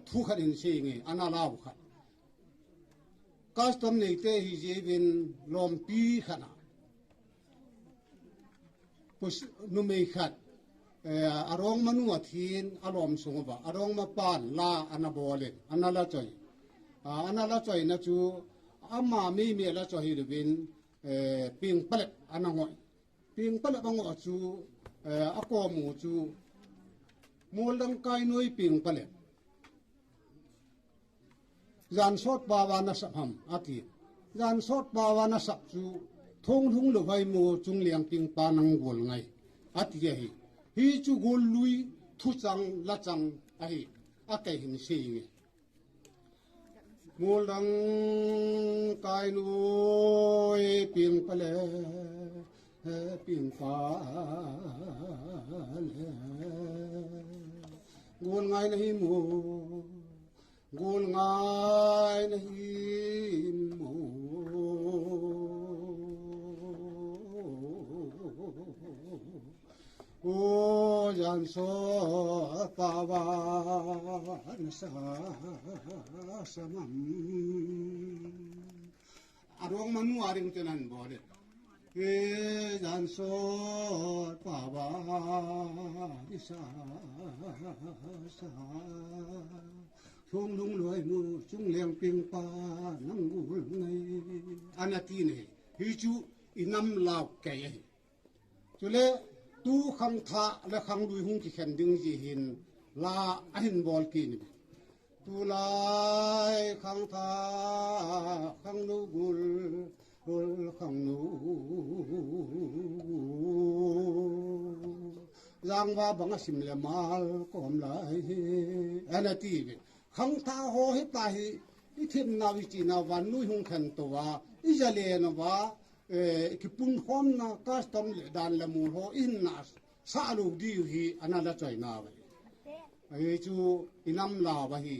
thu khát in xe nghe anh lao khát custom này te hi jevin lom pi khana pus numei khat arong manu athin alom sungwa arong ma pan la anabole anala choi na chu ama mi la choi rin Pengpalep anangoi Pengpalep ango chu ako mu chu Moldang kai noi Pengpalep gian sót bawa na sapham ati gian sót bawa na sap chu thong thung lo vai mo chung liang ping pa nang gol ngai ati hi chu gol lui thu chang la chang ai akai hin se nge Moldang kai noi Pengpalep gol ngai nahi mo gol ngai nahi mo o jan so pawan sa samam arong manu aring tenan bole jan so pawan sa thung lung loi mu chung liang ping pa nang gul ngai anati ne hi chu inam law ke chule tu khang tha la khang lui hung ki khen ding ji hin la ahin bol ki ni tu lai khang tha khang nu gul khang nu giang wa bang sim le mal kom lai anati ve khang tha ho hi ta hi i thim na wi chi na wan nu hung khan to wa i jale na wa ki pun khom na custom le dan la mu ho in na sa lu di hi anala chai na wa ai chu inam la wa hi